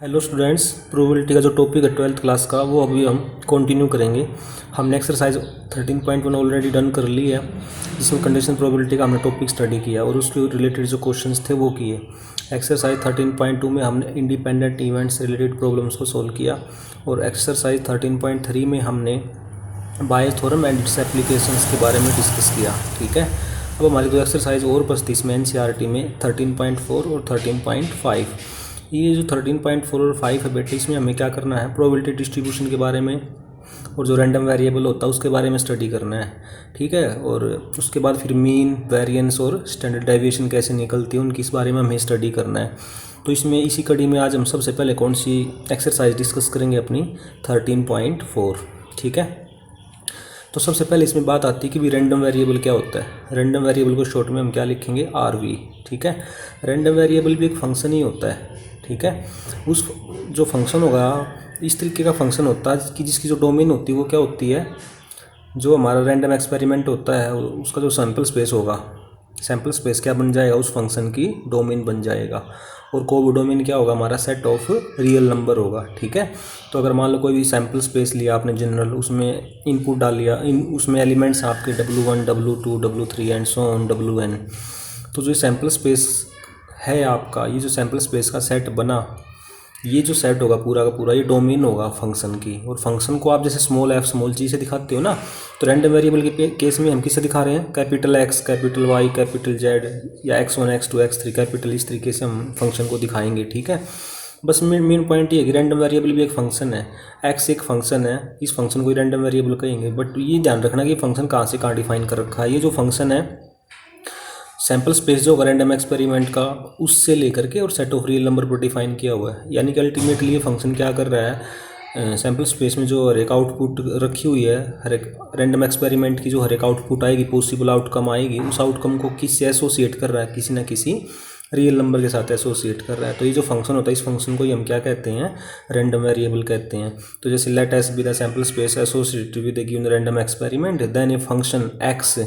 Hello students, probability का जो topic है 12th क्लास का वो अभी हम कंटिन्यू करेंगे। हमने एक्सरसाइज 13.1 ऑलरेडी डन कर ली है, जिसमें कंडीशन प्रोबेबिलिटी का हमने टॉपिक स्टडी किया और उसके रिलेटेड जो क्वेश्चंस थे वो किए। एक्सरसाइज 13.2 में हमने इंडिपेंडेंट इवेंट्स रिलेटेड प्रॉब्लम्स को सॉल्व किया और एक्सरसाइज 13.3 में हमने बायस थ्योरम एंड इट्स एप्लीकेशंस के बारे में डिस्कस किया। ठीक है, अब हमारी दो एक्सरसाइज और बचती इसमें एनसीईआरटी में 13.4 और 13.5। ये जो 13.4 और 5 है बेटे, इसमें हमें क्या करना है, प्रोबेबिलिटी डिस्ट्रीब्यूशन के बारे में और जो रैंडम वेरिएबल होता है उसके बारे में स्टडी करना है। ठीक है, और उसके बाद फिर मीन, वेरिएंस और स्टैंडर्ड डेविएशन कैसे निकलती है उनकी इस बारे में हमें स्टडी करना है। तो इसमें इसी कड़ी में आज हम सबसे पहले कौन सी एक्सरसाइज डिस्कस करेंगे, अपनी 13.4। ठीक है, तो सबसे पहले इसमें बात आती है कि भी रैंडम वेरिएबल क्या होता है। रैंडम वेरिएबल को शॉर्ट में हम क्या लिखेंगे, आरवी। ठीक है, रैंडम वेरिएबल भी एक फंक्शन ही होता है। ठीक है, उस जो फंक्शन होगा इस तरीके का फंक्शन होता है कि जिसकी जो डोमेन होती है वो क्या होती है, जो हमारा रैंडम एक्सपेरिमेंट होता है उसका जो सैम्पल स्पेस होगा, सैम्पल स्पेस क्या बन जाएगा, उस फंक्शन की डोमेन बन जाएगा। और को डोमेन क्या होगा, हमारा सेट ऑफ रियल नंबर होगा। ठीक है, तो अगर मान लो कोई भी सैम्पल स्पेस लिया आपने जनरल, उसमें इनपुट डाल लिया, उसमें एलिमेंट्स आपके W1 W2 W3 and so on WN। तो जो सैम्पल स्पेस है आपका, ये जो सैम्पल स्पेस का सेट बना, ये जो सेट होगा पूरा का पूरा, ये डोमेन होगा फंक्शन की। और फंक्शन को आप जैसे स्मॉल f स्मॉल g से दिखाते हो ना, तो रैंडम वेरिएबल के केस में हम किससे दिखा रहे हैं, capital X capital Y capital Z या X1 X2 X3 कैपिटल, इस तरीके से हम फंक्शन को दिखाएंगे। ठीक है, बस मेन पॉइंट ये है कि रैंडम वेरिएबल भी एक फंक्शन है, x एक फंक्शन है, इस फंक्शन को ही रैंडम वेरिएबल कहेंगे। बट ये ध्यान रखना कि फंक्शन कहाँ से कहाँ डिफाइन कर रखा है। ये जो फंक्शन है सैम्पल स्पेस जो होगा रैंडम एक्सपेरिमेंट का, उससे लेकर के और सेट ऑफ रियल नंबर पर डिफाइन किया हुआ है। यानी कि अल्टीमेटली ये फंक्शन क्या कर रहा है, सैम्पल स्पेस में जो हर एक आउटपुट रखी हुई है, हर एक रैंडम एक्सपेरिमेंट की जो हर एक आउटपुट आएगी, पॉसिबल आउटकम आएगी, उस आउटकम को किससे एसोसिएट कर रहा है, किसी ना किसी रियल नंबर के साथ एसोसिएट कर रहा है। तो ये जो फंक्शन होता है, इस फंक्शन को ही हम क्या कहते हैं, रैंडम वेरिएबल कहते हैं। तो जैसे let S be the sample space associated with the given random experiment, then a function X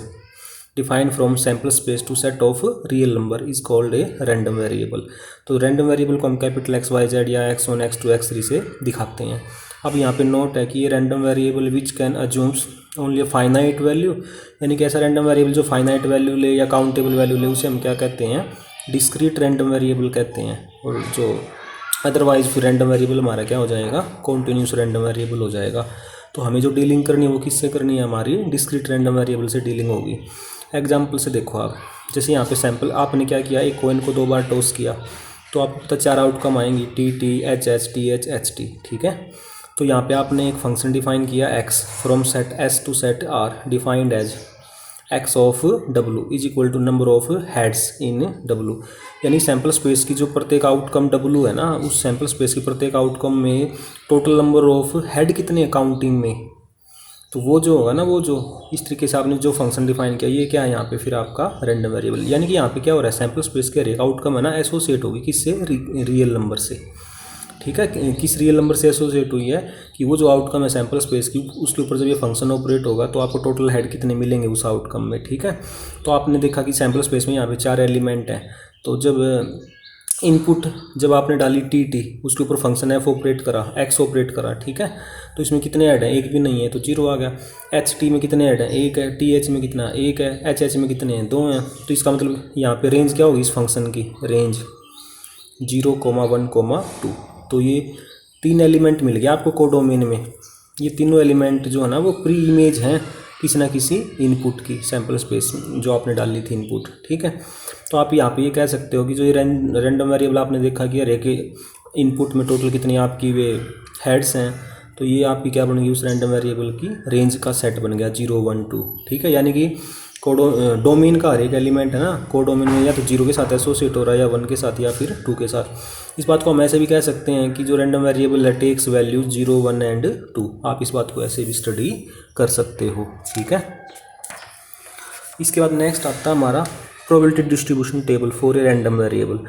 define from sample space to set of real number is called a random variable. तो random variable को हम capital XYZ या X1 X2 X3 से दिखाते हैं। अब यहाँ पे नोट है कि ये random variable which can assumes only finite value, यानी कि ऐसा रैंडम वेरिएबल जो फाइनाइट वैल्यू ले या काउंटेबल वैल्यू ले, उसे हम क्या कहते हैं, डिस्क्रीट रैंडम वेरिएबल कहते हैं। और जो अदरवाइज फिर रैंडम वेरिएबल हमारा क्या हो जाएगा, कॉन्टिन्यूस रैंडम वेरिएबल हो जाएगा। तो हमें जो डीलिंग करनी है वो किससे करनी है, हमारी डिस्क्रीट रैंडम वेरिएबल से डीलिंग होगी। एग्जाम्पल से देखो आप, जैसे यहाँ पे सैम्पल आपने क्या किया, एक कॉइन को 2 बार टॉस किया तो आपको तो 4 आउटकम आएंगी, TT HH TH HT। ठीक है, तो यहाँ पे आपने एक फंक्शन डिफाइन किया x from set S to set R defined as x of W is equal to number of heads in W। यानी सैम्पल स्पेस की जो प्रत्येक आउटकम W है ना, उस सैम्पल स्पेस की प्रत्येक आउटकम में टोटल नंबर ऑफ हेड कितने काउंटिंग में, तो वो जो होगा ना, वो जो इस तरीके से आपने जो फंक्शन डिफाइन किया, ये क्या है यहाँ पे फिर आपका रैंडम वेरिएबल। यानी कि यहाँ पे क्या हो रहा है, सैम्पल स्पेस के हर एक आउटकम है ना एसोसिएट होगी किससे, रियल नंबर से। ठीक है, किस रियल नंबर से एसोसिएट हुई है कि वो जो आउटकम है सैम्पल स्पेस की, उसके ऊपर जब ये फंक्शन ऑपरेट होगा तो आपको टोटल हेड कितने मिलेंगे उस आउटकम में। ठीक है, तो आपने देखा कि सैम्पल स्पेस में यहाँ पे 4 एलिमेंट हैं, तो जब इनपुट जब आपने डाली TT, उसके ऊपर फंक्शन f ऑपरेट करा, x ऑपरेट करा। ठीक है, तो इसमें कितने ऐड हैं, एक भी नहीं है तो 0 आ गया। HT में कितने ऐड हैं, 1 है। TH में कितना, 1 है। HH में कितने हैं, 2 हैं। तो इसका मतलब यहाँ पे रेंज क्या होगी इस फंक्शन की, रेंज 0, 1, 2। तो ये 3 एलिमेंट मिल गया आपको कोडोमेन में। ये तीनों एलिमेंट जो है ना वो प्री इमेज हैं किसी ना किसी इनपुट की, सैम्पल स्पेस जो आपने डाली थी इनपुट। ठीक है, तो आप यहाँ पे ये कह सकते हो कि जो ये रैंडम वेरिएबल आपने देखा कि हर एक इनपुट में टोटल कितनी आपकी वे हेड्स हैं, तो ये आपकी क्या बन गई, उस रैंडम वेरिएबल की रेंज का सेट बन गया 0, 1, 2। ठीक है, यानी कि डोमेन का हर एक एलिमेंट है ना, कोडोमेन में या तो 0 के साथ एसोसिएट हो रहा है या 1 के साथ या फिर 2 के साथ। इस बात को हम ऐसे भी कह सकते हैं कि जो रैंडम वेरिएबल है टेक्स वैल्यू 0, 1 एंड 2। आप इस बात को ऐसे भी स्टडी कर सकते हो। ठीक है, इसके बाद नेक्स्ट आता है हमारा probability distribution table for a random variable.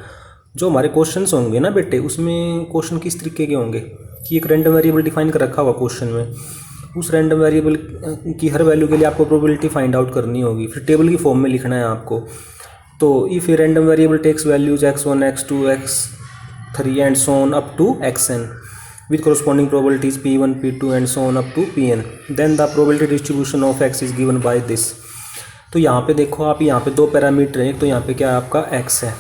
जो हमारे क्वेश्चंस होंगे ना बेटे, उसमें क्वेश्चन किस तरीके के होंगे कि एक रैंडम वेरिएबल डिफाइन कर रखा होगा क्वेश्चन में, उस रैंडम वेरिएबल की हर वैल्यू के लिए आपको प्रोबेबिलिटी फाइंड आउट करनी होगी, फिर टेबल की फॉर्म में लिखना है आपको। तो if a random variable takes values x1 x2 x 3 and so on up to xn with corresponding probabilities p1 p2 and so on up to pn, then the probability distribution of x is given by this। तो यहाँ पे देखो आप, यहाँ पे दो parameter हैं। एक तो यहाँ पे क्या है आपका x है,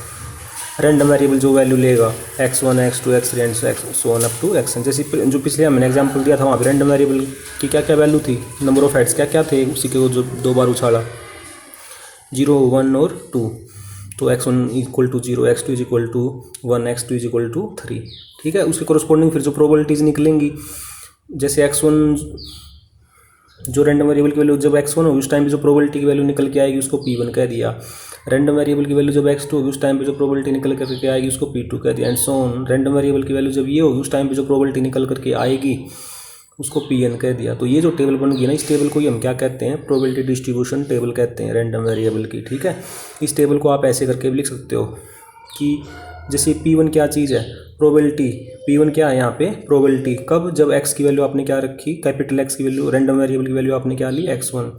रैंडम वेरिएबल जो वैल्यू लेगा x1 x2 x3 and so on up to xn। जैसे जो पिछले हमने एग्जांपल दिया था वहाँ पे रैंडम वेरिएबल की क्या क्या वैल्यू थी, नंबर ऑफ हेड्स क्या क्या थे, उसी के वो जो दो बार उछाला 0 1 और 2। तो x1 equal to 0, x2 is equal to 1, x2 is equal to 3। ठीक है, उसके कोरस्पॉन्डिंग फिर जो प्रोबेबिलिटीज़ निकलेंगी, जैसे x1 जो रैंडम वेरिएबल की वैल्यू जब x1 होगी उस टाइम पे जो प्रोबेबिलिटी की वैल्यू निकल के आएगी उसको p1 कह दिया। रैंडम वेरिएबल की वैल्यू जब x2 होगी उस टाइम पे जो प्रोबेबिलिटी निकल करके आएगी उसको p2 कह दिया, and so on. Random variable की वैल्यू जब ये होगी उस टाइम पे जो प्रोबेबिलिटी निकल करके आएगी उसको pn कह दिया। तो ये जो टेबल बन गई ना, इस टेबल को ही हम क्या कहते हैं, प्रोबेबिलिटी डिस्ट्रीब्यूशन टेबल कहते हैं रैंडम वेरिएबल की। ठीक है, इस टेबल को आप ऐसे करके भी लिख सकते हो कि जैसे p1 क्या चीज़ है, प्रोबेबिलिटी। p1 क्या है यहाँ पे, प्रोबेबिलिटी। कब, जब x की वैल्यू आपने क्या रखी, कैपिटल X की वैल्यू, रैंडम वेरिएबल की वैल्यू आपने क्या ली, x1।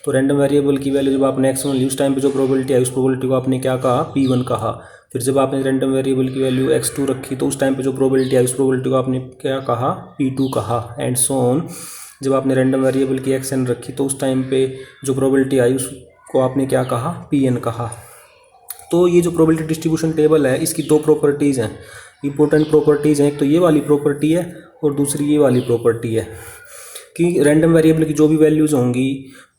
तो रैंडम वेरिएबल की वैल्यू जब आपने x1 ली उस टाइम पे जो प्रोबेबिलिटी आई उस प्रोबेबिलिटी को आपने क्या कहा, p1 कहा। फिर जब आपने रैंडम वेरिएबल की वैल्यू x2 रखी तो उस टाइम पे जो प्रोबेबिलिटी आई उस प्रोबेबिलिटी को आपने क्या कहा, p2 कहा, एंड सो ऑन। जब आपने रैंडम वेरिएबल की xn रखी तो उस टाइम पे जो प्रोबेबिलिटी आई उसको आपने क्या कहा, pn कहा। तो ये जो प्रोबेबिलिटी डिस्ट्रीब्यूशन टेबल है इसकी दो प्रॉपर्टीज़ हैं, इंपॉर्टेंट प्रॉपर्टीज़ हैं। एक तो ये वाली प्रॉपर्टी है और दूसरी ये वाली प्रॉपर्टी है कि रैंडम वेरिएबल की जो भी वैल्यूज़ होंगी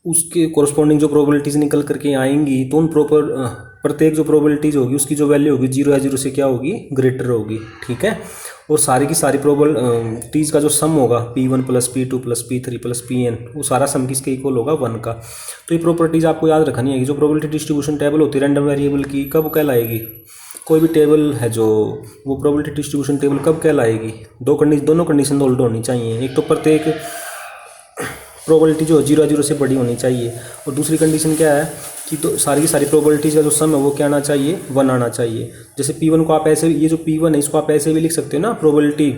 उसके कोरस्पॉन्डिंग जो प्रोबेबिलिटीज़ निकल करके आएंगी तो उन प्रत्येक जो प्रोबेबिलिटीज़ होगी उसकी जो वैल्यू होगी 0 या 0 से क्या होगी, ग्रेटर होगी। ठीक है, और सारी की सारी प्रोबेबिलिटीज़ का जो सम होगा p1 plus p2 plus p3 plus pn, वो सारा सम किसके इक्वल होगा, 1 का। तो ये प्रॉपर्टीज़ आपको याद रखनी है कि जो प्रोबेबिलिटी डिस्ट्रीब्यूशन टेबल होती है रैंडम वेरिएबल की कब कहलाएगी, कोई भी टेबल है जो वो प्रोबेबिलिटी डिस्ट्रीब्यूशन टेबल कब कहलाएगी, दोनों कंडीशन होल्ड होनी चाहिए। एक तो प्रत्येक प्रोबेबिलिटी जो 0 0 से बड़ी होनी चाहिए, और दूसरी कंडीशन क्या है कि तो सारी की सारी प्रोबेबिलिटीज़ का जो सम है वो क्या आना चाहिए, 1 आना चाहिए। जैसे p1 को आप ऐसे, ये जो p1 है इसको आप ऐसे भी लिख सकते हो ना, प्रोबेबिलिटी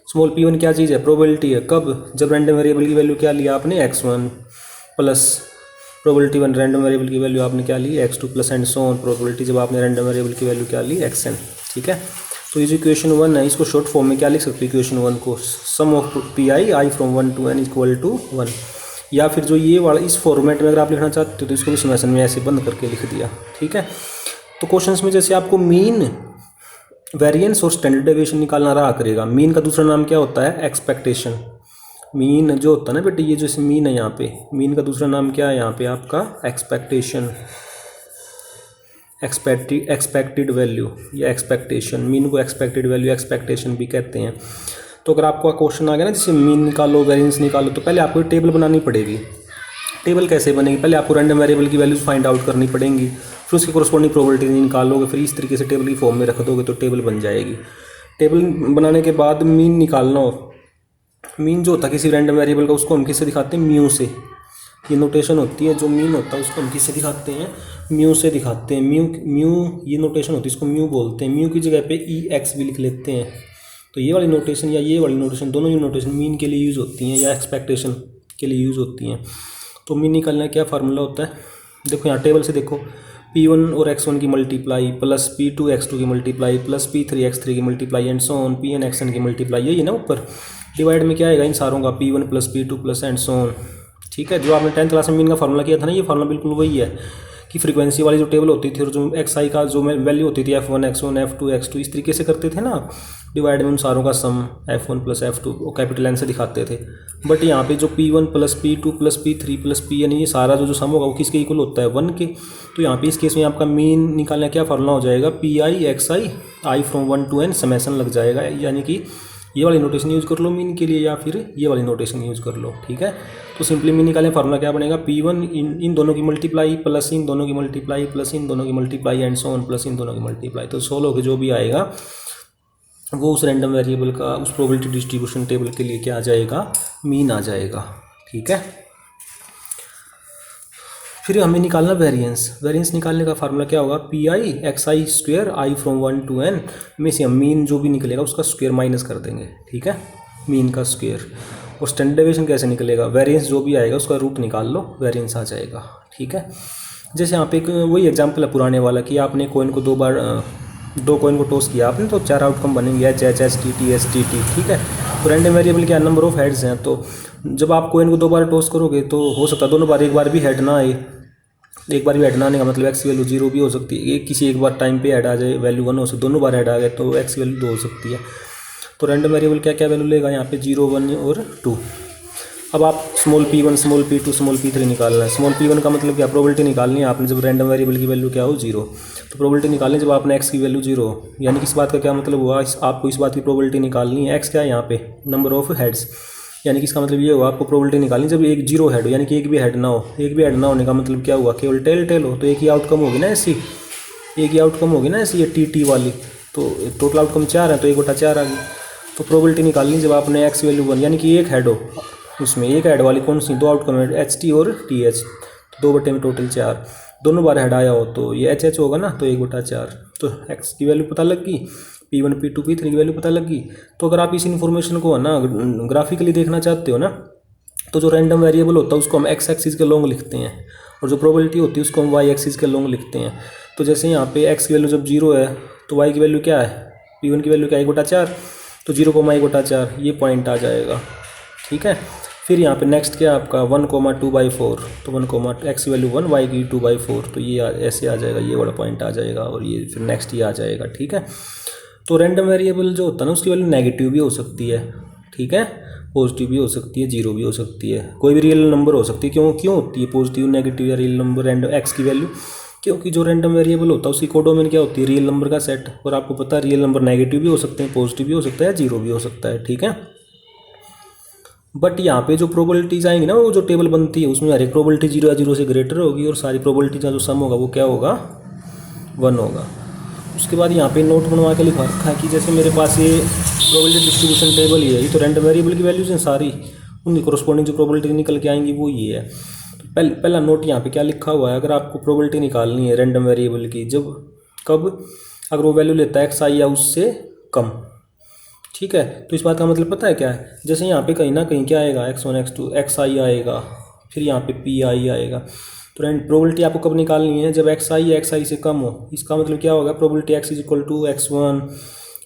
स्मॉल p1 क्या चीज़ है, प्रोबेबिलिटी है। कब, जब रैंडम वेरिएबल की वैल्यू क्या लिया आपने, x1 plus probability 1 random variable की वैल्यू आपने क्या ली, x2 plus and so on, probability जब आपने रैंडम वेरिएबल की वैल्यू क्या ली, xn। ठीक है, तो ये जो इक्वेशन 1 है इसको शॉर्ट फॉर्म में क्या लिख सकते हो, इक्वेशन 1 को sum of P I from 1 to n equal to 1। या फिर जो ये वाला इस फॉर्मेट में अगर आप लिखना चाहते हो तो इसको भी समेशन में ऐसे बंद करके लिख दिया। ठीक है, तो क्वेश्चंस में जैसे आपको मीन, वेरिएंस और स्टैंडर्ड डेविएशन निकालना रहा करेगा। मीन का दूसरा नाम क्या होता है, एक्सपेक्टेशन। मीन जो होता है ना बेटे, ये जैसे मीन है यहाँ पे, मीन का दूसरा नाम क्या है यहाँ पे आपका, एक्सपेक्टेशन, एक्सपेक्टेड वैल्यू या एक्सपेक्टेशन। मीन को एक्सपेक्टेड वैल्यू, एक्सपेक्टेशन भी कहते हैं। तो अगर आपको क्वेश्चन आ गया ना जैसे मीन निकालो, वेरिएंस निकालो, तो पहले आपको टेबल बनानी पड़ेगी। टेबल कैसे बनेगी, पहले आपको रैंडम वेरिएबल की वैल्यूज फाइंड आउट करनी पड़ेंगी, फिर उसकी कोरस्पॉन्डिंग प्रोबेबिलिटी निकालोगे, फिर इस तरीके से टेबल की फॉर्म में रख दोगे तो टेबल बन जाएगी। टेबल बनाने के बाद मीन निकालना हो, मीन जो होता है किसी रैंडम वेरिएबल का उसको हम किससे दिखाते हैं, म्यू से। ये नोटेशन होती है, जो मीन होता है उसको हम किससे दिखाते हैं, म्यू से दिखाते हैं। म्यू ये नोटेशन होती है, इसको म्यू बोलते हैं। म्यू की जगह पे EX भी लिख लेते हैं। तो ये वाली नोटेशन या ये वाली नोटेशन, दोनों ही नोटेशन मीन के लिए यूज़ होती हैं या एक्सपेक्टेशन के लिए यूज़ होती हैं। तो मीन निकालने का क्या फार्मूला होता है, देखो यहाँ टेबल से देखो, p1 और x1 की मल्टीप्लाई प्लस p2 x2 की मल्टीप्लाई प्लस p3 x3 की multiply and so on pn xn की मल्टीप्लाई, यही है ना ऊपर। डिवाइड में क्या आएगा इन सारों का, p1 plus p2 plus and so on. ठीक है, जो आपने 10th क्लास में मीन का फार्मूला किया था ना, ये फार्मूला बिल्कुल वही है कि फ्रीक्वेंसी वाली जो टेबल होती थी और जो xi का जो वैल्यू होती थी f1 x1 f2 x2 इस तरीके से करते थे ना, डिवाइड में उन सारों का सम f1 प्लस f2 वो कैपिटल N से दिखाते थे। बट यहाँ पे जो p1 plus p2 plus p3 plus pn ये सारा जो सम होगा वो किसके इक्वल होता है, 1 के। तो यहाँ पे इस केस में आपका मीन निकालने क्या फार्मूला हो जाएगा, P I xi i from 1 to n summation लग जाएगा। यानी कि ये वाली नोटेशन यूज़ कर लो मीन के लिए या फिर ये वाली नोटेशन यूज़ कर लो। ठीक है, तो सिंपली मीन निकालें, फार्मूला क्या बनेगा, p1 इन दोनों की मल्टीप्लाई प्लस इन दोनों की मल्टीप्लाई प्लस इन दोनों की multiply and so on plus इन दोनों की मल्टीप्लाई। तो 16 के जो भी आएगा वो उस रैंडम वेरिएबल का उस प्रोबेबिलिटी डिस्ट्रीब्यूशन टेबल के लिए क्या आ जाएगा, मीन आ जाएगा। ठीक है, फिर हमें निकालना वेरिएंस। वेरिएंस निकालने का फार्मूला क्या होगा, P I xi square i from 1 to n में से हम मीन जो भी निकलेगा उसका स्क्वेयर माइनस कर देंगे। ठीक है, मीन का स्क्वेयर। और स्टैंडर्ड डेविएशन कैसे निकलेगा, वेरिएंस जो भी आएगा उसका रूट निकाल लो, वेरिएंस आ जाएगा। ठीक है, जैसे यहाँ पे एक वही एग्जांपल है पुराने वाला कि आपने कॉइन को 2 बार 2 कॉइन को टॉस किया आपने तो 4 आउटकम बनेंगे, H H S T T S T T, ठीक है। तो रैंडम वेरिएबल क्या नंबर ऑफ हेड्स हैं, तो जब आप कॉइन को 2 बार टॉस करोगे तो हो सकता है दोनों बार एक बार भी हेड ना आए। एक बार भी हेड ना आने का मतलब एक्स की वैल्यू 0 भी हो सकती है, किसी एक बार टाइम पे हेड आ जाए वैल्यू 1 हो सकती है, दोनों बार हेड आ गए तो एक्स की वैल्यू 2 हो सकती है। तो रैंडम वेरिएबल क्या क्या वैल्यू लेगा यहाँ पे 0 1 और 2। अब आप small p1 small p2 small p3 निकालना है। स्मॉल p1 का मतलब क्या, प्रोबेबिलिटी निकालनी है आपने जब रैंडम वेरिएबल की वैल्यू क्या हो 0, तो प्रोबेबिलिटी निकालनी जब आपने x की वैल्यू 0 हो, यानी कि इस बात का क्या मतलब हुआ, आपको इस बात की प्रोबेबिलिटी निकालनी है, x क्या है यहाँ पे नंबर ऑफ हेड्स, यानी कि इसका मतलब ये हुआ आपको प्रोबेबिलिटी निकालनी जब एक 0 हेड हो, यानी कि एक भी हेड ना हो। एक भी हेड ना होने का मतलब क्या हुआ, केवल टेल टेल हो, तो एक ही आउटकम होगी ना ऐसी, एक ही आउटकम होगी ना ऐसी, ये टी वाली। तो टोटल आउटकम 4 है तो 1/4 आ गई। तो प्रोबेबिलिटी निकालनी जब आपने एक्स वैल्यू 1 यानी कि एक हेड हो, उसमें एक हेड वाली कौन सी 2 आउटकम है, एच टी और टी एच, 2 में टोटल 4, दोनों बार हेड आया हो तो ये एच एच होगा ना, तो 1/4। तो एक्स की वैल्यू पता लग गई, p1 p2 p3 की वैल्यू पता लग गई। तो अगर आप इस इन्फॉर्मेशन को है ना ग्राफिकली देखना चाहते हो ना, तो जो रैंडम वेरिएबल होता है उसको हम एक्स एक्सिस के लॉन्ग लिखते हैं और जो प्रोबेबिलिटी होती है उसको हम वाई एक्सिस के लॉन्ग लिखते हैं। तो जैसे यहाँ पे एक्स की वैल्यू जब 0 है तो वाई की वैल्यू क्या है, p1 की वैल्यू क्या है 1/4, तो 0, 1/4 ये पॉइंट आ जाएगा, ठीक है। फिर यहाँ पे नेक्स्ट क्या है आपका 1,2/4, तो 1, एक्स की वैल्यू 1 वाई की 2/4, तो ये ऐसे आ जाएगा, ये वाला पॉइंट आ जाएगा और ये फिर नेक्स्ट ये आ जाएगा, ठीक है। तो रैंडम वेरिएबल जो होता है ना उसकी वैल्यू नेगेटिव भी हो सकती है, ठीक है, पॉजिटिव भी हो सकती है, 0 भी हो सकती है, कोई भी रियल नंबर हो सकती है। क्यों होती है पॉजिटिव नेगेटिव या रियल नंबर रैंडम एक्स की वैल्यू, क्योंकि जो रैंडम वेरिएबल होता है उसकी कोडोमेन क्या होती है, रियल नंबर का सेट। और आपको पता है रियल नंबर नेगेटिव भी हो सकते हैं, पॉजिटिव भी हो सकता है, 0 भी हो सकता है, ठीक है। बट यहाँ पे जो प्रोबेबिलिटीज आएंगी ना, वो जो टेबल बनती है उसमें हर एक प्रोबेबिलिटी 0 या 0 से ग्रेटर होगी और सारी प्रोबेबिलिटी का जो सम होगा वो क्या होगा 1 होगा। उसके बाद यहाँ पे नोट बनवा के लिखा रखा है कि जैसे मेरे पास ये प्रोबेबिलिटी डिस्ट्रीब्यूशन टेबल ही है, ये तो रैंडम वेरिएबल की वैल्यूज हैं सारी, उनकी कोरस्पॉन्डिंग जो प्रोबेबिलिटी निकल के आएंगी वो ये है। तो पहला नोट यहाँ पे क्या लिखा हुआ है, अगर आपको प्रोबेबिलिटी निकालनी है रैंडम वेरिएबल की, जब कब, अगर वो वैल्यू लेता है एक्स आई या उससे कम, ठीक है। तो इस बात का मतलब पता है क्या है, जैसे यहाँ पे कहीं ना कहीं क्या आएगा x1 x2 एक्स आई आएगा, फिर यहाँ पे पी आई आएगा। तो प्रोबेबिलिटी आपको कब निकालनी है, जब एक्स आई से कम हो। इसका मतलब क्या होगा, प्रोबेबिलिटी x = x1,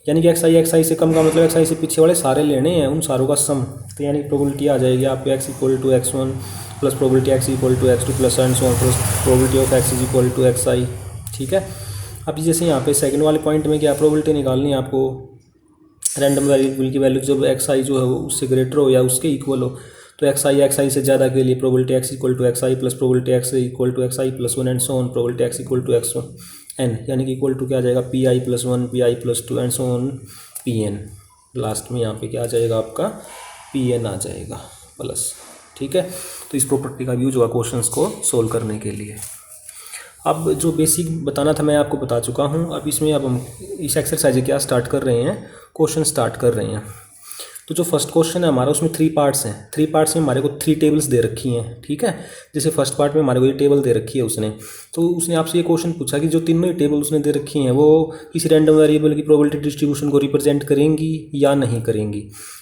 यानी कि एक्स आई से कम का मतलब एक्स आई से पीछे वाले सारे लेने हैं, उन सारों का सम। तो यानी प्रोबेबिलिटी आ जाएगी आपको x = x1 plus probability x = x2 plus and so on plus probability of x = xi, ठीक है। अब जैसे यहाँ पे सेकंड वाले पॉइंट में क्या प्रोबेबिलिटी निकालनी है आपको, रैंडम वेरिएबल की वैल्यू जब एक्स आई जो है वो उससे ग्रेटर हो या उसके इक्वल हो, तो एक्स आई से ज़्यादा के लिए probability x = xi plus probability x = xi plus 1 and so on probability x = x1n, यानी कि इक्वल टू क्या आ जाएगा pi + 1 pi + 2 and so on pn। Last में यहाँ पे क्या आ जाएगा आपका pn आ जाएगा प्लस, ठीक है। तो इस प्रॉपर्टी का यूज हुआ क्वेश्चंस को सोल्व करने के लिए। अब जो बेसिक बताना था मैं आपको बता चुका हूँ। अब इसमें अब हम इस एक्सरसाइज क्या स्टार्ट कर रहे हैं, क्वेश्चन स्टार्ट कर रहे हैं। तो जो फर्स्ट क्वेश्चन है हमारा उसमें 3 पार्ट्स हैं। 3 पार्ट्स में हमारे को 3 टेबल्स दे रखी हैं, ठीक है। जैसे फर्स्ट पार्ट में हमारे को ये टेबल दे रखी है उसने, तो उसने आपसे ये क्वेश्चन पूछा कि जो तीनों ही टेबल उसने दे रखी हैं वो किसी रैंडम वेरिएबल की प्रोबेबिलिटी डिस्ट्रीब्यूशन को रिप्रेजेंट करेंगी या नहीं करेंगी।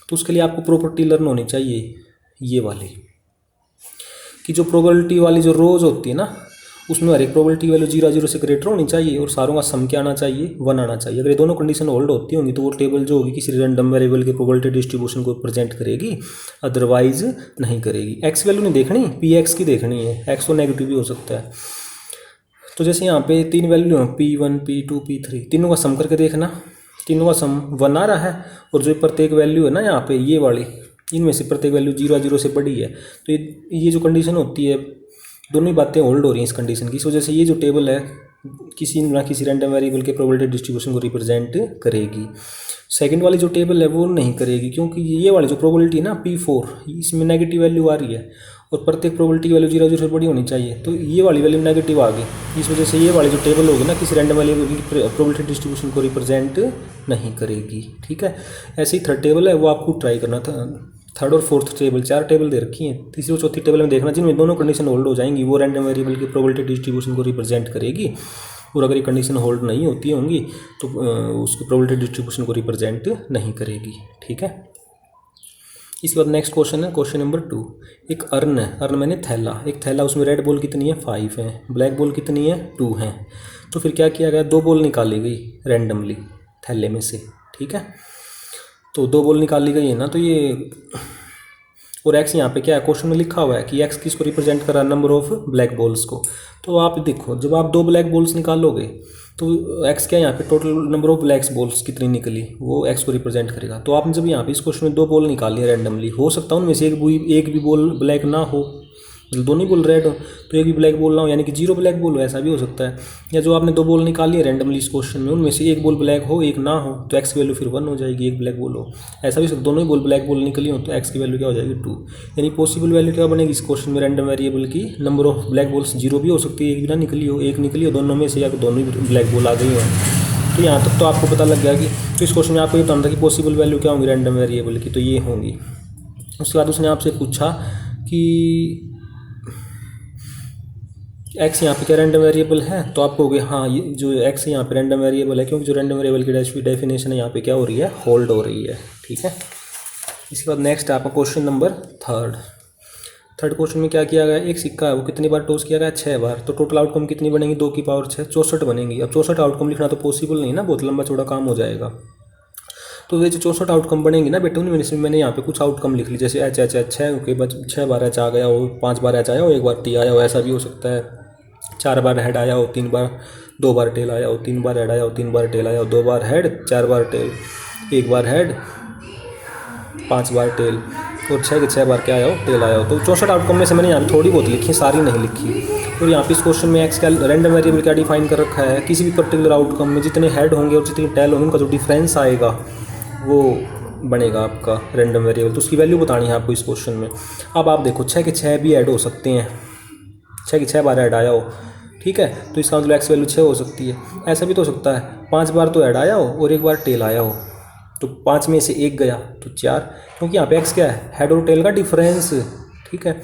तो उसके लिए आपको प्रॉपर्टी लर्न होनी चाहिए ये वाली, कि जो प्रोबेबिलिटी वाली जो रोज होती है ना उसमें हर एक प्रोबेबिलिटी वैल्यू 0 0 से ग्रेटर होनी चाहिए और सारों का सम क्या आना चाहिए 1 आना चाहिए। अगर ये दोनों कंडीशन होल्ड होती होंगी तो वो टेबल जो होगी किसी रैंडम वेरिएबल के प्रोबेबिलिटी डिस्ट्रीब्यूशन को प्रेजेंट करेगी, अदरवाइज नहीं करेगी। एक्स वैल्यू नहीं देखनी, पी एक्स की देखनी है, एक्स तो नेगेटिव भी हो सकता है। तो जैसे यहाँ पे 3 वैल्यू हैं P1 P2 P3, तीनों का सम करके देखना, तीनों का सम 1 आ रहा है और जो प्रत्येक वैल्यू है ना यहाँ पे ये वाली, इनमें से प्रत्येक वैल्यू 0 0 से बड़ी है। तो ये जो कंडीशन होती है दोनों ही बातें होल्ड हो रही हैं इस कंडीशन की। इस वजह से ये जो टेबल है किसी ना किसी रैंडम वेरिएबल के प्रोबेबिलिटी डिस्ट्रीब्यूशन को रिप्रेजेंट करेगी। सेकंड वाली जो टेबल है वो नहीं करेगी, क्योंकि ये वाली जो प्रोबेबिलिटी है ना P4 इसमें नेगेटिव वैल्यू आ रही है और प्रत्येक प्रोबेबिलिटी की वैल्यू 0 0 से बड़ी होनी चाहिए, तो ये वाली वैल्यू नेगेटिव आ गई। इस वजह से ये वाली जो टेबल होगी ना किसी रैंडम वेरिएबल की प्रोबेबिलिटी डिस्ट्रीब्यूशन को रिप्रेजेंट नहीं करेगी, ठीक है। ऐसी थर्ड टेबल है वो आपको ट्राई करना था। थर्ड और फोर्थ टेबल 4 टेबल दे रखी हैं, तीसरी और चौथी टेबल में देखना जिनमें दोनों कंडीशन होल्ड हो जाएंगी वो रैंडम वेरिएबल की प्रोबेबिलिटी डिस्ट्रीब्यूशन को रिप्रेजेंट करेगी, और अगर ये कंडीशन होल्ड नहीं होती होंगी तो उसकी प्रोबेबिलिटी डिस्ट्रीब्यूशन को रिप्रेजेंट नहीं करेगी, ठीक है। इसके बाद नेक्स्ट क्वेश्चन है क्वेश्चन नंबर 2। एक अर्न है, अर्न मैंने थैला, एक थैला उसमें रेड बॉल कितनी है 5 है, ब्लैक बॉल कितनी है 2 है। तो फिर क्या किया गया, 2 बॉल निकाली गई रैंडमली थैले में से, ठीक है। तो 2 बॉल निकाली गई है ना, तो ये और एक्स यहाँ पे क्या है, क्वेश्चन में लिखा हुआ है कि एक्स किसको रिप्रेजेंट कर रहा है, नंबर ऑफ ब्लैक बॉल्स को। तो आप देखो जब आप 2 ब्लैक बॉल्स निकालोगे तो एक्स क्या है, यहाँ पे total number of black balls कितनी निकली वो एक्स को रिप्रेजेंट करेगा। तो आपने जब यहाँ पे इस क्वेश्चन में 2 बॉल निकाली है रैंडमली, हो सकता है उनमें से एक भी बॉल ब्लैक ना हो, दोनों ही बॉल रेड हो, तो एक भी ब्लैक बॉल ना हो, यानी कि 0 ब्लैक बॉल हो, ऐसा भी हो सकता है। या जो आपने 2 बॉल निकाली है रैंडमली इस क्वेश्चन में, उनमें से एक बॉल ब्लैक हो एक ना हो, तो एक्स की वैल्यू फिर 1 हो जाएगी, एक ब्लैक बॉल हो, ऐसा भी दोनों ही बॉल ब्लैक बॉल निकली हो तो एक्स की वैल्यू क्या हो जाएगी 2। यानी पॉसिबल वैल्यू क्या बनेगी इस क्वेश्चन में, रैंडम वेरिएबल की नंबर ऑफ ब्लैक बॉल्स 0 भी हो सकती है, एक भी ना निकली हो, एक निकली हो दोनों में से, या दोनों ही ब्लैक बॉल आ गई हो। तो यहाँ तक तो आपको पता लग गया कि तो इस क्वेश्चन में आपको ये बताना था कि पॉसिबल वैल्यू क्या होंगी रैंडम वेरिएबल की, तो ये होंगी। उसके बाद उसने आपसे पूछा कि एक्स यहाँ पे क्या रैंडम वेरिएबल है, तो आप कहोगे हाँ ये जो एक्स यहाँ पे रैंडम वेरिएबल है, क्योंकि जो रैंडम वेरिएबल की डेफिनेशन है यहाँ पे क्या हो रही है, होल्ड हो रही है, ठीक है। इसके बाद नेक्स्ट है आपका क्वेश्चन नंबर थर्ड क्वेश्चन में क्या किया गया, एक सिक्का है वो कितनी बार टॉस किया गया, 6 बार, तो टोटल आउटकम कितनी बनेगी, 2 की पावर 6, 64 बनेगी। अब 64 आउटकम लिखना तो पॉसिबल नहीं ना, बहुत लंबा चौड़ा काम हो जाएगा। तो ये जो 64 आउटकम बनेंगी ना बेटे, उनमें मैंने यहाँ पे कुछ आउटकम लिख ली, जैसे एच 6 के बाद 6 बार एच आ गया हो, 5 बार एच आया हो, 1 बार टी आया हो, ऐसा भी हो सकता है। 4 बार हेड आया हो, 2 बार टेल आया हो, 3 बार हेड आया हो, 3 बार टेल आया हो, 2 बार हेड, 4 बार टेल, 1 बार हेड, 5 बार टेल, और 6 के 6 बार क्या आया हो, टेल आया हो। तो 64 आउटकम में से मैंने यहाँ पे थोड़ी बहुत लिखी, सारी नहीं लिखी। और यहाँ पे इस क्वेश्चन में एक्स का रैंडम वेरिएबल क्या डिफाइन कर रखा है, किसी भी पर्टिकुलर आउटकम में जितने हेड होंगे और जितनी टेल होंगे उनका जो डिफरेंस आएगा वो बनेगा आपका रैंडम वेरिएबल, तो उसकी वैल्यू बतानी है आपको इस क्वेश्चन में। अब आप देखो 6 के 6 भी ऐड हो सकते हैं, 6 के 6 बार ऐड आया हो, ठीक है, तो इसका मतलब एक्स वैल्यू 6 हो सकती है। ऐसा भी तो हो सकता है 5 बार तो ऐड आया हो और 1 बार टेल आया हो, तो 5 में से 1 गया तो 4, क्योंकि यहाँ पे एक्स क्या है, हेड और टेल का डिफरेंस, ठीक है।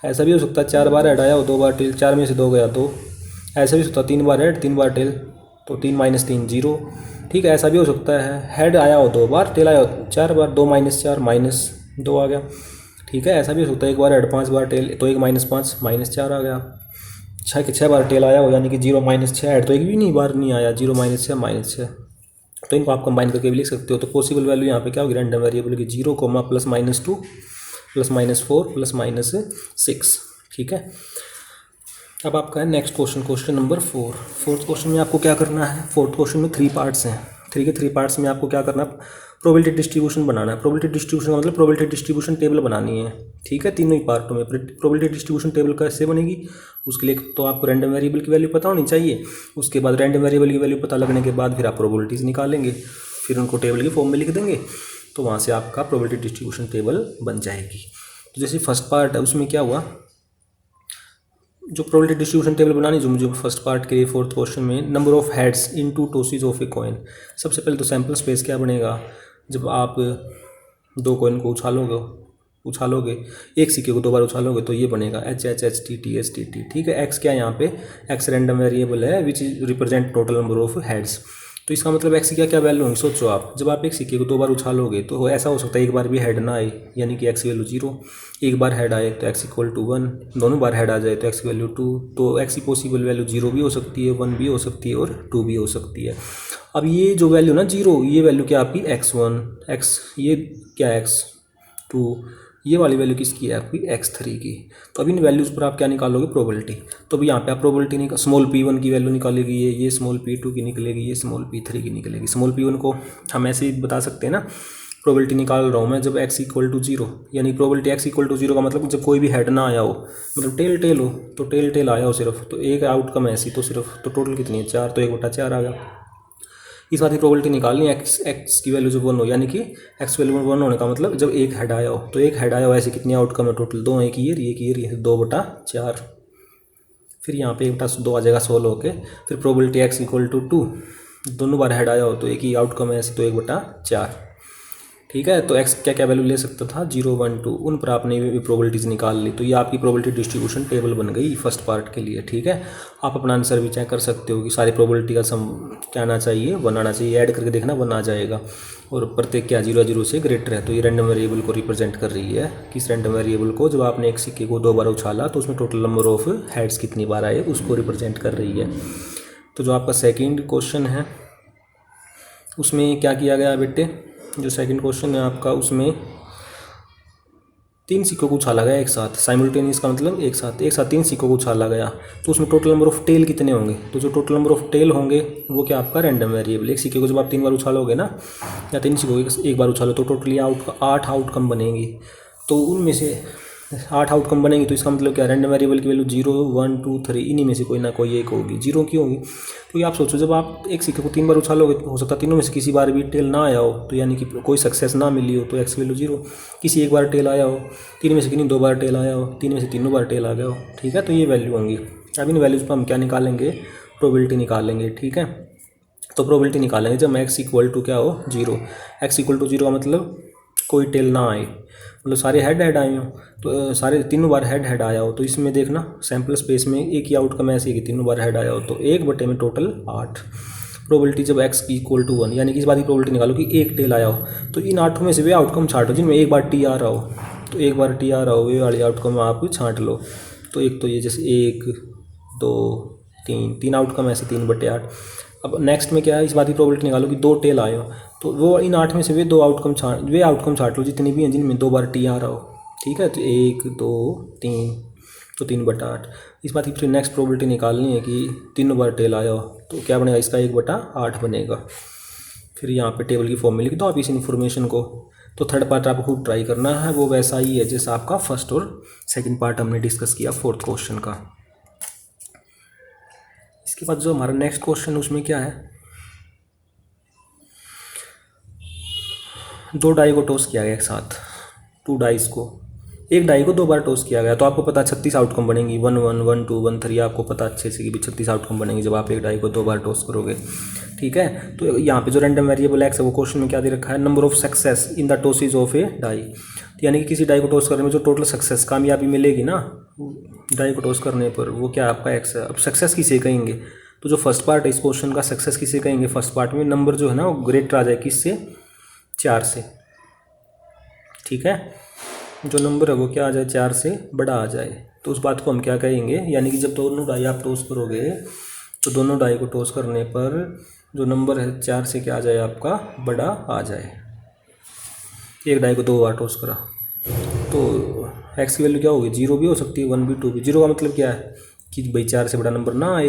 ऐसा भी हो सकता है 4 बार ऐड आया हो, 2 बार टेल, 4 में से 2 गया 2। ऐसा भी हो सकता है 3 बार ऐड 3 बार टेल, तो 3 - 3 0, ठीक है। ऐसा भी हो सकता है हेड आया हो 2 बार, टेल आया हो 4 बार, 2 - 4 -2 आ गया, ठीक है। ऐसा भी हो सकता है 1 बार हेड 5 बार टेल, तो 1 - 5 -4 आ गया। 6 के 6 बार टेल आया हो, यानी कि 0 - 6 हेड तो एक भी नहीं बार नहीं आया, 0 - 6 -6, तो इनको आप कंबाइन करके भी लिख सकते हो। तो पॉसिबल वैल्यू यहाँ पे क्या होगी रैंडम वेरिएबल की, 0, +-2 +-4 +-6, ठीक है। अब आपका है next question number 4। Fourth question में आपको क्या करना है, फोर्थ क्वेश्चन में 3 पार्ट्स हैं, 3 के 3 पार्ट्स में आपको क्या करना है, प्रोबेबिलिटी डिस्ट्रीब्यूशन बनाना है। प्रोबेबिलिटी डिस्ट्रीब्यूशन का मतलब प्रोबेबिलिटी डिस्ट्रीब्यूशन टेबल बनानी है, ठीक है, तीनों ही पार्टों में। प्रोबेबिलिटी डिस्ट्रीब्यूशन टेबल कैसे बनेगी, उसके लिए तो आपको रैंडम वेरिएबल की वैल्यू पता होनी चाहिए। उसके बाद रैंडम वेरिएबल की वैल्यू पता लगने के बाद फिर आप प्रोबेबिलिटीज़ निकालेंगे, फिर उनको टेबल की फॉर्म में लिख देंगे, तो वहाँ से आपका प्रोबेबिलिटी डिस्ट्रीब्यूशन टेबल बन जाएगी। तो जैसे फर्स्ट पार्ट है उसमें क्या हुआ, जो प्रोबेबिलिटी डिस्ट्रीब्यूशन टेबल बनानी जो मुझे फर्स्ट पार्ट के लिए फोर्थ क्वेश्चन में, number of heads into tosses of a coin. सबसे पहले तो सैम्पल स्पेस क्या बनेगा, जब आप 2 कॉइन को उछालोगे, एक सिक्के को 2 बार उछालोगे तो ये बनेगा HHHTTSTT, ठीक है। एक्स क्या है यहाँ पे, एक्स रैंडम वेरिएबल है which is represent total number of heads. तो इसका मतलब एक्स की क्या क्या वैल्यू होंगी, सोचो आप, जब आप एक सिक्के को 2 बार उछालोगे तो ऐसा हो सकता है 1 बार भी हेड ना आए, यानी कि एक्स की वैल्यू 0, 1 बार हेड आए तो एक्स = 1, दोनों बार हेड आ जाए तो एक्स की वैल्यू 2, तो एक्स की पॉसिबल वैल्यू 0 भी हो सकती है, 1 भी हो सकती है और 2 भी हो सकती है। अब ये जो वैल्यू ना 0, ये वैल्यू क्या आपकी x1, x ये क्या x2, ये वाली वैल्यू किसकी है आपकी x3 की। तो अभी इन वैल्यूज़ पर आप क्या निकालोगे, प्रोबेबिलिटी। तो अभी यहाँ पे आप प्रोबेबिलिटी स्मॉल p1 की वैल्यू निकालेगी, ये स्मॉल p2 की निकलेगी, ये स्मॉल p3 की निकलेगी। स्मॉल p1 को हम ऐसे ही बता सकते हैं ना, प्रोबेबिलिटी निकाल रहा हूँ मैं जब x = 0, यानी प्रोबेबिलिटी x = 0 का मतलब जब कोई भी हेड ना आया हो, मतलब टेल हो, तो टेल आया हो सिर्फ, तो एक आउटकम ऐसी, तो सिर्फ तो टोटल कितनी है 4, तो 1/4 आ गया। इस बात की प्रोबेबिलिटी निकालनी है एक्स की वैल्यू जब 1 हो, यानी कि एक्स वैल्यू 1 होने का मतलब जब एक हेड आया हो, तो एक हेड आया हो ऐसे कितनी आउटकम है टोटल, 2, एक ये 2/4, फिर यहाँ पे 1/2 आ जाएगा 16 होके, फिर प्रोबेबिलिटी x = 2, दोनों बार हेड आया हो तो एक ही आउटकम है ऐसे, तो 1/4, ठीक है। तो x क्या क्या वैल्यू ले सकता था, 0, 1, 2, उन पर आपने भी प्रोबेबिलिटीज़ निकाल ली, तो ये आपकी प्रोबेबिलिटी डिस्ट्रीब्यूशन टेबल बन गई फर्स्ट पार्ट के लिए, ठीक है। आप अपना आंसर भी चेक कर सकते हो कि सारी प्रोबेबिलिटी का सम क्या आना चाहिए, 1 आना चाहिए, ऐड करके देखना 1 आ जाएगा, और प्रत्येक क्या 0 से ग्रेटर है, तो ये रैंडम वेरिएबल को रिप्रेजेंट कर रही है। किस रैंडम वेरिएबल को, जब आपने एक सिक्के को 2 बार उछाला तो उसमें टोटल नंबर ऑफ हेड्स कितनी बार आए उसको रिप्रेजेंट कर रही है। तो जो आपका सेकंड क्वेश्चन है उसमें क्या किया गया बेटे, जो सेकंड क्वेश्चन है आपका उसमें 3 सिक्कों को उछाला गया एक साथ, साइमल्टेनियस का मतलब एक साथ 3 सिक्कों को उछाला गया। तो उसमें टोटल नंबर ऑफ टेल कितने होंगे, तो जो टोटल नंबर ऑफ टेल होंगे वो क्या आपका रैंडम वेरिएबल। एक सिक्के को जब आप 3 बार उछालोगे ना, या 3 सिक्कों को एक बार उछालो तो टोटली 8 आउटकम बनेंगी। तो उनमें से 8 आउटकम बनेंगी, तो इसका मतलब क्या, रैंडम वेरिएबल की वैल्यू 0 1 2 3 इन्हीं में से कोई ना कोई एक होगी। 0 क्यों होगी, क्योंकि आप सोचो जब आप एक सिक्के को 3 बार उछालोगे हो सकता है तीनों में से किसी बार भी टेल ना आया हो, तो यानी कि कोई सक्सेस ना मिली हो, तो एक्स वैल्यू 0। किसी एक बार टेल आया हो, 3 में से किन्हीं 2 बार टेल आया हो, 3 में से तीनों बार टेल आ गया हो, ठीक है। तो ये वैल्यू होंगी। अब इन वैल्यूज़ पर हम क्या निकालेंगे, प्रोबेबिलिटी निकालेंगे, ठीक है। तो प्रोबेबिलिटी निकालेंगे जब x इक्वल टू क्या हो 0, x इक्वल टू 0 का मतलब कोई टेल ना आए, मतलब सारे हेड हेड आए हो, तो सारे तीनों बार हेड हेड आया हो। तो इसमें देखना सैम्पल स्पेस में एक ही आउटकम ऐसे कि तीनों बार हेड आया हो, तो 1 में टोटल 8। प्रोबेबिलिटी जब x इक्वल टू 1, यानी कि इस बात की प्रोबेबिलिटी निकालो कि एक टेल आया हो, तो इन 8 में से वे आउटकम छांटो जिनमें एक बार टी आ रहा हो, तो एक बार टी आ रहा हो वे वाली आउटकम आप छांट लो। तो एक तो ये जैसे 1 2 3 आउटकम ऐसे 3/8। अब नेक्स्ट में क्या है, इस बात की प्रोबेबिलिटी निकालो कि 2 टेल आए हो, तो वो इन 8 में से वे आउटकम छांट लो जितनी भी हैं जिनमें 2 बार टी आ रहा हो, ठीक है। तो 1 2 3, तो 3/8। इस बात की फिर नेक्स्ट प्रोबेबिलिटी निकालनी है कि तीनों बार टेल आया हो, तो क्या बनेगा, इसका 1/8 बनेगा। फिर यहाँ पे टेबल की फॉर्म में लिख दो आप इस इन्फॉर्मेशन को। तो थर्ड पार्ट आपको खुद ट्राई करना है, वो वैसा ही है जैसा आपका फर्स्ट और सेकंड पार्ट हमने डिस्कस किया फोर्थ क्वेश्चन का। इसके बाद जो हमारा नेक्स्ट क्वेश्चन उसमें क्या है, 2 डाई को टॉस किया गया एक साथ, 2 डाइस को, एक डाई को 2 बार टॉस किया गया, तो आपको पता 36 आउटकम बनेंगी, 1 1 1 2 1 3, आपको पता अच्छे से कि भी 36 आउटकम बनेंगी जब आप एक डाई को 2 बार टॉस करोगे, ठीक है। तो यहाँ पे जो रैंडम वेरिएबल एक्स है वो क्वेश्चन में क्या दे रखा है, number of success in the tosses of a die. तो यानी कि किसी डाई को टॉस करने में जो टोटल सक्सेस कामयाबी मिलेगी ना डाई को टॉस करने पर, वो क्या आपका एक्स है। अब सक्सेस किसे कहेंगे, तो जो फर्स्ट पार्ट है इस क्वेश्चन का सक्सेस किसे कहेंगे, फर्स्ट पार्ट में नंबर जो है ना वो ग्रेटर आ जाए किससे, 4 से, ठीक है। जो नंबर है वो क्या आ जाए, 4 से बड़ा आ जाए, तो उस बात को हम क्या कहेंगे, यानी कि जब दोनों डाई आप टॉस करोगे तो दोनों डाई को टॉस करने पर जो नंबर है 4 से क्या आ जाए आपका बड़ा आ जाए। एक डाई को 2 बार टॉस करा तो एक्स की वैल्यू क्या होगी, 0 भी हो सकती है 1 भी 2 भी। 0 का मतलब क्या है कि भाई 4 से बड़ा नंबर ना आए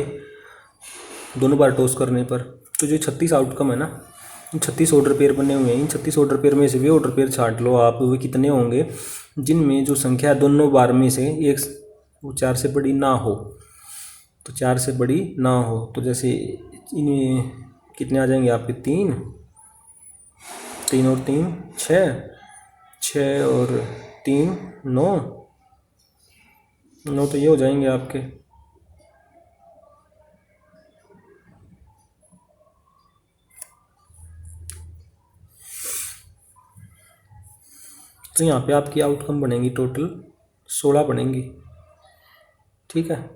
दोनों बार टॉस करने पर। तो जो 36 आउटकम है ना, इन 36 ऑर्डर पेयर बने हुए हैं, इन 36 ऑर्डर पेयर में से वे ऑर्डर पेयर छांट लो आप, वे कितने होंगे जिनमें जो संख्या दोनों बार में से एक वो 4 से बड़ी ना हो, तो 4 से बड़ी ना हो। तो जैसे इनमें कितने आ जाएंगे आपके 3 और 3 6 और 3 9, तो ये हो जाएंगे आपके। तो यहाँ पे आपकी आउटकम बनेंगी टोटल 16 बनेंगी, ठीक है।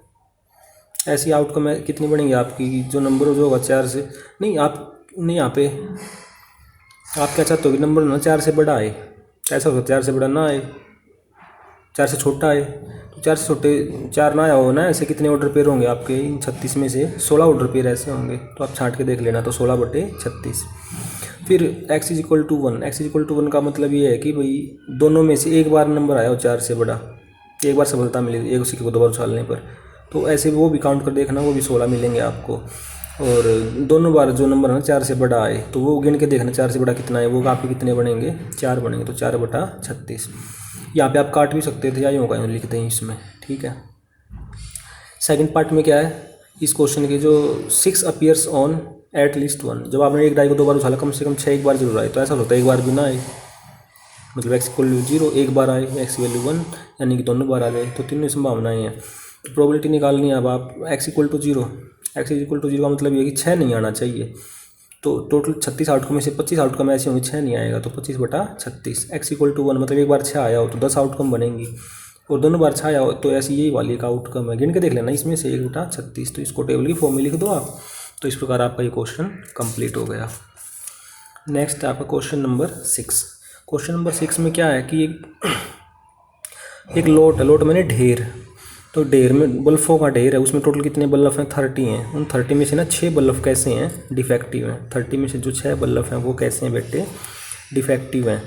ऐसी आउटकम है कितनी बनेंगी आपकी, जो नंबर जो होगा 4 से नहीं, आप नहीं यहाँ पे आप क्या चाहते हो कि नंबर ना 4 से बड़ा आए, ऐसा होगा 4 से बड़ा ना आए, 4 से छोटा आए। तो 4 से छोटे 4 ना आया हो ना, ऐसे कितने ऑर्डर पेयर होंगे आपके, इन 36 में से 16 ऑर्डर पेयर ऐसे होंगे। तो आप छांट के देख लेना, तो 16/36। फिर x is equal to 1, x is equal to 1 का मतलब ये है कि भाई दोनों में से एक बार नंबर आया हो 4 से बड़ा, एक बार सफलता मिली एक सिक्के को 2 बार उछालने पर, तो ऐसे वो भी काउंट कर देखना, वो भी 16 मिलेंगे आपको। और दोनों बार जो नंबर है ना 4 से बड़ा आए तो वो गिन के देखना 4 से बड़ा कितना है, वो आपके कितने बनेंगे, 4 बनेंगे। तो 4/36। यहाँ पे आप काट भी सकते थे या यूँ का यूँ लिखते हैं इसमें, ठीक है। सेकंड पार्ट में क्या है इस क्वेश्चन के, जो 6 अपीयर्स ऑन एट लीस्ट 1, जब आपने एक डाई को 2 बार उछाला कम से कम 6 एक बार जरूर आए, तो ऐसा होता है एक बार भी ना आए, मतलब x इक्वल 0 एक बार आए, x वैल्यू 1 यानी कि दोनों बार आ गए, तो तीनों संभावनाएं हैं। तो प्रोबेबिलिटी निकालनी है अब आप, x equal to 0, x equal to 0 का मतलब ये है कि 6 नहीं आना चाहिए। तो टोटल 36 आउटकम में से 25 आउटकम ऐसे होंगे 6 नहीं आएगा, तो 25/36। x इक्वल टू 1 मतलब एक बार 6 आया हो तो 10 आउटकम बनेंगी, और दोनों बार 6 आया हो तो ऐसी यही वाली का आउटकम है, गिन के देख लेना इसमें से 1/36। तो इसको टेबल की फॉर्म में लिख दो आप। तो इस प्रकार आपका ये क्वेश्चन कंप्लीट हो गया। नेक्स्ट आपका क्वेश्चन नंबर 6। क्वेश्चन नंबर 6 में क्या है कि एक लॉट मैंने ढेर, तो ढेर में बल्फ़ों का ढेर है, उसमें टोटल कितने बल्ब हैं? 30 हैं। उन 30 में से ना 6 बल्ब कैसे हैं? डिफेक्टिव हैं। 30 में से जो 6 बल्ब हैं वो कैसे हैं बेटे? डिफेक्टिव हैं।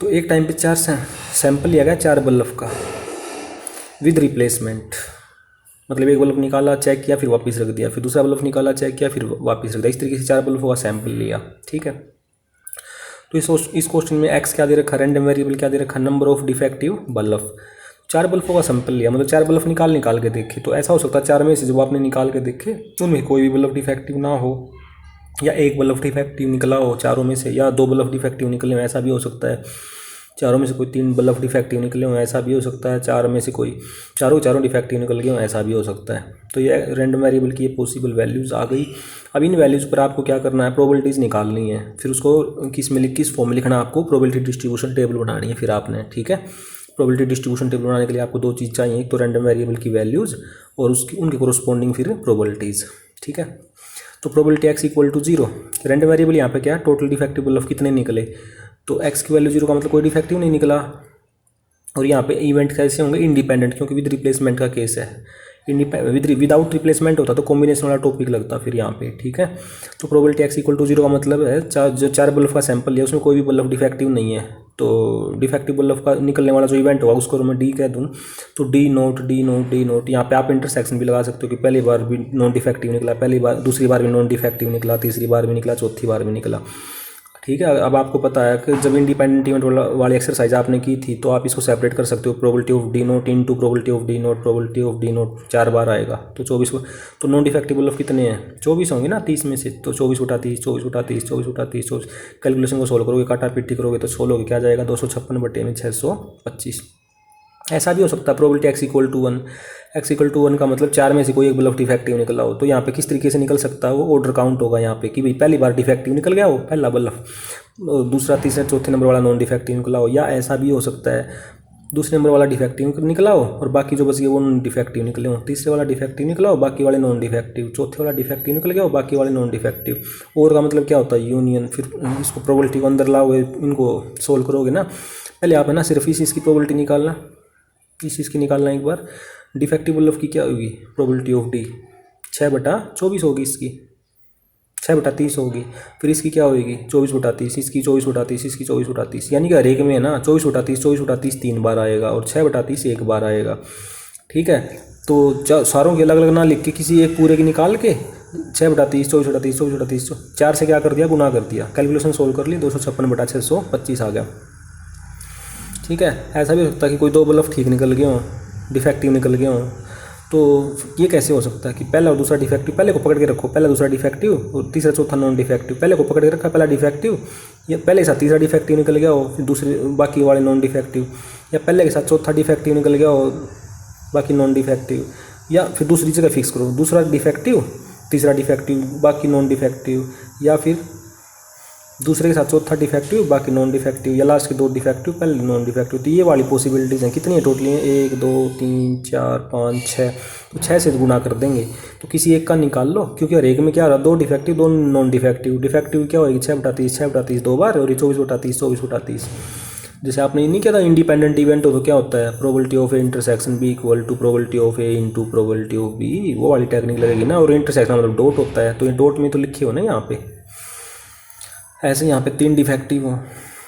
तो एक टाइम पे 4 सैंपल लिया गया 4 बल्ब का विद रिप्लेसमेंट, मतलब एक बल्ब निकाला, चेक किया, फिर वापस रख दिया, फिर दूसरा बल्ब निकाला, चेक किया, फिर वापस रख दिया। इस तरीके से 4 बल्बों का सैंपल लिया, ठीक है। तो इस क्वेश्चन में एक्स क्या दे रखा, रैंडम वेरिएबल क्या दे रखा, नंबर ऑफ डिफेक्टिव बल्ब। 4 बल्बों का सैंपल लिया, मतलब 4 बल्ब निकाल के देखे। तो ऐसा हो सकता है 4 में से जब आपने निकाल के देखे उनमें कोई भी बल्ब डिफेक्टिव ना हो, या एक बल्ब डिफेक्टिव निकला हो चारों में से, या 2 बल्ब डिफेक्टिव निकले हो, ऐसा भी हो सकता है। चारों में से कोई 3 बल्ब डिफेक्टिव निकले हो, ऐसा भी हो सकता है। 4 में से कोई चारों डिफेक्टिव निकल गए हो, ऐसा भी हो सकता है। तो ये रैंडम वेरिएबल की ये पॉसिबल वैल्यूज़ आ गई। अब इन वैल्यूज़ पर आपको क्या करना है? प्रोबेबिलिटीज़ निकालनी है। फिर उसको किस फॉर्म में लिखना है? आपको प्रोबेबिलिटी डिस्ट्रीब्यूशन टेबल बनानी है फिर आपने, ठीक है। प्रोबेबिलिटी डिस्ट्रीब्यूशन टेबल बनाने के लिए आपको 2 चीज़ चाहिए, एक तो रैंडम वेरिएबल की वैल्यूज़ और उनके कोरस्पॉन्डिंग फिर प्रोबेबिलिटीज़, ठीक है। तो probability x equal to 0, random variable यहाँ पे क्या है? टोटल डिफेक्टिव बल्ब कितने निकले, तो x की वैल्यू 0 का मतलब कोई डिफेक्टिव नहीं निकला। और यहाँ पे इवेंट कैसे होंगे? इंडिपेंडेंट, क्योंकि विद रिप्लेसमेंट का केस है। विदाउट रिप्लेसमेंट होता तो कॉम्बिनेशन वाला टॉपिक लगता फिर यहाँ पे, ठीक है। तो प्रोबेबिलिटी x इक्वल टू 0 का मतलब है जो 4 बल्ब का सैंपल लिया उसमें कोई भी बल्ब डिफेक्टिव नहीं है। तो डिफेक्टिव बल्ब का निकलने वाला जो इवेंट होगा उसको मैं डी कह दूँ, तो डी नोट। यहाँ पे आप इंटरसेक्शन भी लगा सकते हो कि पहली बार भी नॉन डिफेक्टिव निकला, पहली बार, दूसरी बार भी नॉन डिफेक्टिव निकला, तीसरी बार भी निकला, चौथी बार भी निकला, ठीक है। अब आपको पता है कि जब इंडिपेंडेंट इवेंट वाली एक्सरसाइज आपने की थी तो आप इसको सेपरेट कर सकते हो, probability of D naught into probability of D naught, probability of D naught 4 बार आएगा तो 24 को। तो नॉन डिफेक्टिव बल्ब कितने हैं? 24 होंगे ना 30 में से, तो 24 उठा 30, 24 उठा 30, 24 उठा 30, 24। कैलकुलेशन को सोल्व करोगे, काटा पीटी करोगे तो सोल्व होगी, क्या जाएगा? 256 बटे में 625। ऐसा भी हो सकता है probability x equal to 1, x equal to 1 का मतलब 4 में से कोई एक बल्ब डिफेक्टिव निकला हो। तो यहाँ पे किस तरीके से निकल सकता है? वो ऑर्डर काउंट होगा यहाँ पे कि भाई पहली बार डिफेक्टिव निकल गया हो पहला बल्ब, दूसरा तीसरा चौथे नंबर वाला नॉन डिफेक्टिव निकला हो, या ऐसा भी हो सकता है दूसरे नंबर वाला डिफेक्टिव निकला हो और बाकी जो बच गए वो नॉन डिफेक्टिव निकले हो, तीसरे वाला डिफेक्टिव निकला हो, बाकी वाले नॉन डिफेक्टिव, चौथे वाला डिफेक्टिव निकल गया हो, बाकी वाले नॉन डिफेक्टिव। और का मतलब क्या होता है? यूनियन। फिर इसको प्रोबेबिलिटी को अंदर लाओगे, इनको सोल्व करोगे ना, पहले आप है ना सिर्फ इस इसकी प्रोबेबिलिटी निकालना, इस चीज़ की निकालना एक बार। डिफेक्टिव बल्ब की क्या होगी? प्रोबेबिलिटी ऑफ डी 6/24 होगी, इसकी 6/30 होगी। फिर इसकी क्या होगी? 24/30, इसकी 24/30, इसकी 24/30, यानी कि हर एक में है ना 24/30 3 बार आएगा और 6/30 1 बार आएगा, ठीक है। तो सारों के अलग अलग ना लिख के किसी एक पूरे की निकाल के 6/30, 24/30, 4 से क्या कर दिया? गुना कर दिया, कैलकुलेशन सोल्व कर ली, 256/625 आ गया, ठीक है। ऐसा भी हो सकता है कि कोई 2 बल्ब ठीक निकल गए हों, डिफेक्टिव निकल गए हों। तो ये कैसे हो सकता है कि पहला और दूसरा डिफेक्टिव, पहले को पकड़ के रखो, पहला दूसरा डिफेक्टिव और तीसरा चौथा नॉन डिफेक्टिव, पहले को पकड़ के रखा, पहला डिफेक्टिव, या पहले के साथ तीसरा डिफेक्टिव निकल गया हो, फिर दूसरे बाकी वाले नॉन डिफेक्टिव, या पहले के साथ चौथा डिफेक्टिव निकल गया हो, बाकी नॉन डिफेक्टिव, या फिर दूसरी जगह फिक्स करो, दूसरा डिफेक्टिव, तीसरा डिफेक्टिव, बाकी नॉन डिफेक्टिव, या फिर दूसरे के साथ चौथा डिफेक्टिव, बाकी नॉन डिफेक्टिव, या लास्ट के 2 डिफेक्टिव, पहले नॉन डिफेक्टिव। तो ये वाली पॉसिबिलिटीज़ हैं। कितनी है टोटली? 1 2 3 4 5 6, तो 6 से गुना कर देंगे तो किसी एक का निकाल लो, क्योंकि हर एक में क्या रहा? 2 डिफेक्टिव 2 नॉन डिफेक्टिव। डिफेक्टिव क्या होगी? 6/30 2 बार, और 24/30। जैसे आपने ये नहीं किया था इंडिपेंडेंट इवेंट हो तो क्या होता है? Probability of A intersection B equal to probability of A into probability of B, वो वाली टेक्निक लगेगी ना। और इंटरसेक्शन मतलब डॉट होता है, तो ये डॉट में तो लिखे हो ना यहाँ पे। ऐसे यहाँ पे 3 डिफेक्टिव हो,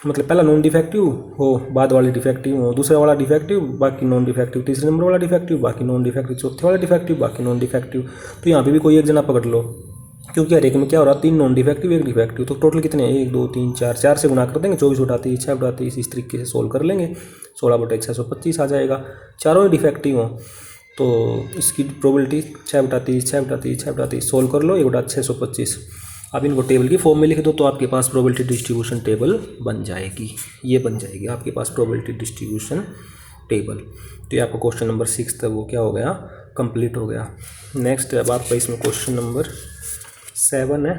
मतलब पहला नॉन डिफेक्टिव हो, बाद वाले डिफेक्टिव हो, दूसरा वाला डिफेक्टिव, बाकी नॉन डिफेक्टिव, तीसरे नंबर वाला डिफेक्टिव, बाकी नॉन डिफेक्टिव, चौथे वाला डिफेक्टिव, बाकी नॉन डिफेक्टिव। तो यहाँ पे भी कोई एक जना पकड़ लो, क्योंकि हर एक में क्या हो रहा है? 3 नॉन डिफेक्टिव 1 डिफेक्टिव। तो टोटल कितने हैं? 1 2 3 4 से गुना कर देंगे, 24/30 6/30, इस तरीके से सोल्व कर लेंगे, 16/625 आ जाएगा। चारों ही डिफेक्टिव हो तो इसकी प्रोबेबिलिटी 6/30 सोल्व कर लो, 1/625। आप इनको टेबल की फॉर्म में लिख दो तो आपके पास प्रोबेबिलिटी डिस्ट्रीब्यूशन टेबल बन जाएगी। ये बन जाएगी आपके पास प्रोबेबिलिटी डिस्ट्रीब्यूशन टेबल। तो ये आपका क्वेश्चन नंबर 6 था, वो क्या हो गया? कंप्लीट हो गया। नेक्स्ट अब आपका इसमें क्वेश्चन नंबर 7 है।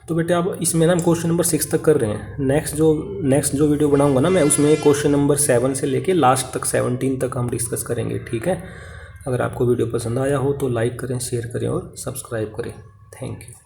तो बेटे आप इसमें ना हम क्वेश्चन नंबर 6 तक कर रहे हैं। नेक्स्ट जो वीडियो बनाऊंगा ना मैं, उसमें क्वेश्चन नंबर 7 से लेके लास्ट तक 17 तक हम डिस्कस करेंगे, ठीक है। अगर आपको वीडियो पसंद आया हो तो लाइक करें, शेयर करें और सब्सक्राइब करें। Thank you.